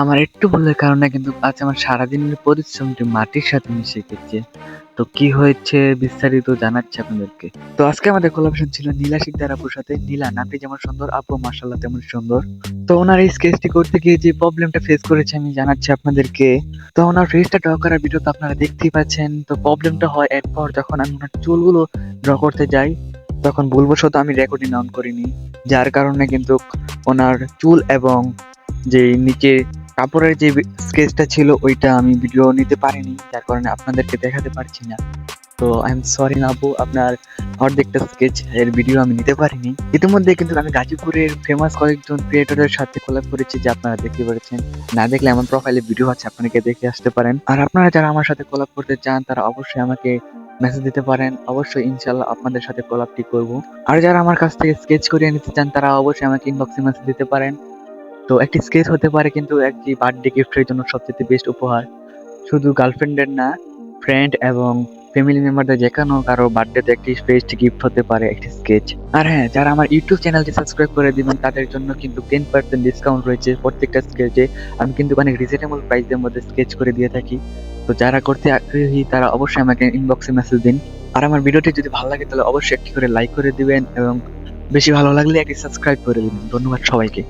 আমার একটু ভুলের কারণে কিন্তু আজ আমার সারাদিনের পরিশ্রমটি মাটির সাথে মিশে গেছে। তো কি হয়েছে বিস্তারিত জানাচ্ছি আপনাদেরকে। তো আজকে আমাদের কোলাবরেশন ছিল নীলা শিকদার আপুর সাথে। নীলা নামটি যেমন সুন্দর, আপু মাশাআল্লাহ তেমন সুন্দর। তো ওনার এই স্কেচটি করতে গিয়ে যে প্রবলেমটা ফেস করেছি আমি জানাচ্ছি আপনাদেরকে। তো ওনার ফেসটা ড্র করার ভিডিও তো আপনারা দেখতেই পাচ্ছেন। তো প্রবলেমটা হয় এরপর যখন আমি ওনার চুলগুলো ড্র করতে যাই, তখন ভুলবশত আমি রেকর্ডিং অন করিনি। যার কারণে কিন্তু ওনার চুল এবং যে নিচে কাপড়ের যে স্কেচটা ছিল ওইটা আমি ভিডিও নিতে পারিনি, যার কারণে আপনাদেরকে দেখাতে পারছি না। তো আই এম সরি না আপু, আপনার অর্ধেকটা স্কেচ এর ভিডিও আমি নিতে পারিনি। ইতিমধ্যে কিন্তু আমি গাজীপুরের ফেমাস কয়েকজন ক্রিয়েটরের সাথে কোলাব করেছি, যে আপনারা দেখতে পেরেছেন। না দেখলে আমার প্রোফাইলে ভিডিও আছে, আপনাকে দেখে আসতে পারেন। আর আপনারা যারা আমার সাথে কোলাব করতে চান তারা অবশ্যই আমাকে মেসেজ দিতে পারেন, অবশ্যই ইনশাল্লাহ আপনাদের সাথে কোলাবটি করব। আর যারা আমার কাছ থেকে স্কেচ করিয়ে নিতে চান তারা অবশ্যই আমাকে ইনবক্সে মেসেজ দিতে পারেন। তো একটি স্কেচ হতে পারে কিন্তু একটি বার্থডে গিফটের জন্য সবচেয়ে বেস্ট উপহার। শুধু গার্লফ্রেন্ডের না, ফ্রেন্ড এবং ফ্যামিলি মেম্বারদের যেকোনো কারো বার্থডেতে একটি বেস্ট গিফট হতে পারে একটি স্কেচ। আর হ্যাঁ, যারা আমার ইউটিউব চ্যানেলটি সাবস্ক্রাইব করে দিবেন তাদের জন্য কিন্তু 10% ডিসকাউন্ট রয়েছে প্রত্যেকটা স্কেচে। আমি কিন্তু অনেক রিজনেবল প্রাইসের মধ্যে স্কেচ করে দিয়ে থাকি। তো যারা করতে আগ্রহী তারা অবশ্যই আমাকে ইনবক্সে মেসেজ দিন। আর আমার ভিডিওটি যদি ভালো লাগে তাহলে অবশ্যই একটি করে লাইক করে দিবেন এবং বেশি ভালো লাগলে একটি সাবস্ক্রাইব করে দিবেন। ধন্যবাদ সবাইকে।